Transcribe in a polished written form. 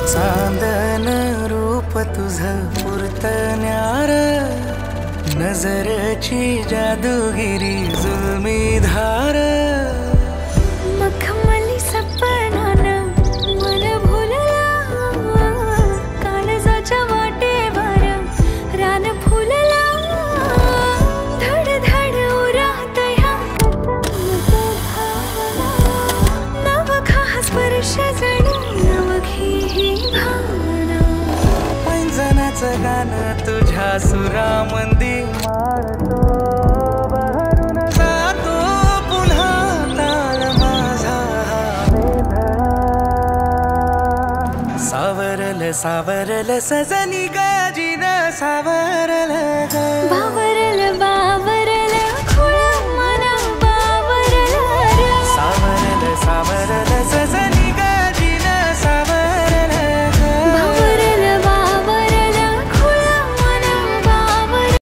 चांदन रूप तुझं पुरतण्यार, नजरेची जादूगिरी जुलमी धार. मखमली सपनान मन भुलला, काळजाच्या वाटेवर रान फुलला. धड धड उरात ह्या नवखा स्पर्श जणू नवखी ही भावना. पैंजनाचं गाणं तुझ्या सुरामंदी मारतो, बहरून जातो पुन्हा ताल माझा सावरल सावरल सजनी गाजीन सावरल ग. बावरल बावरल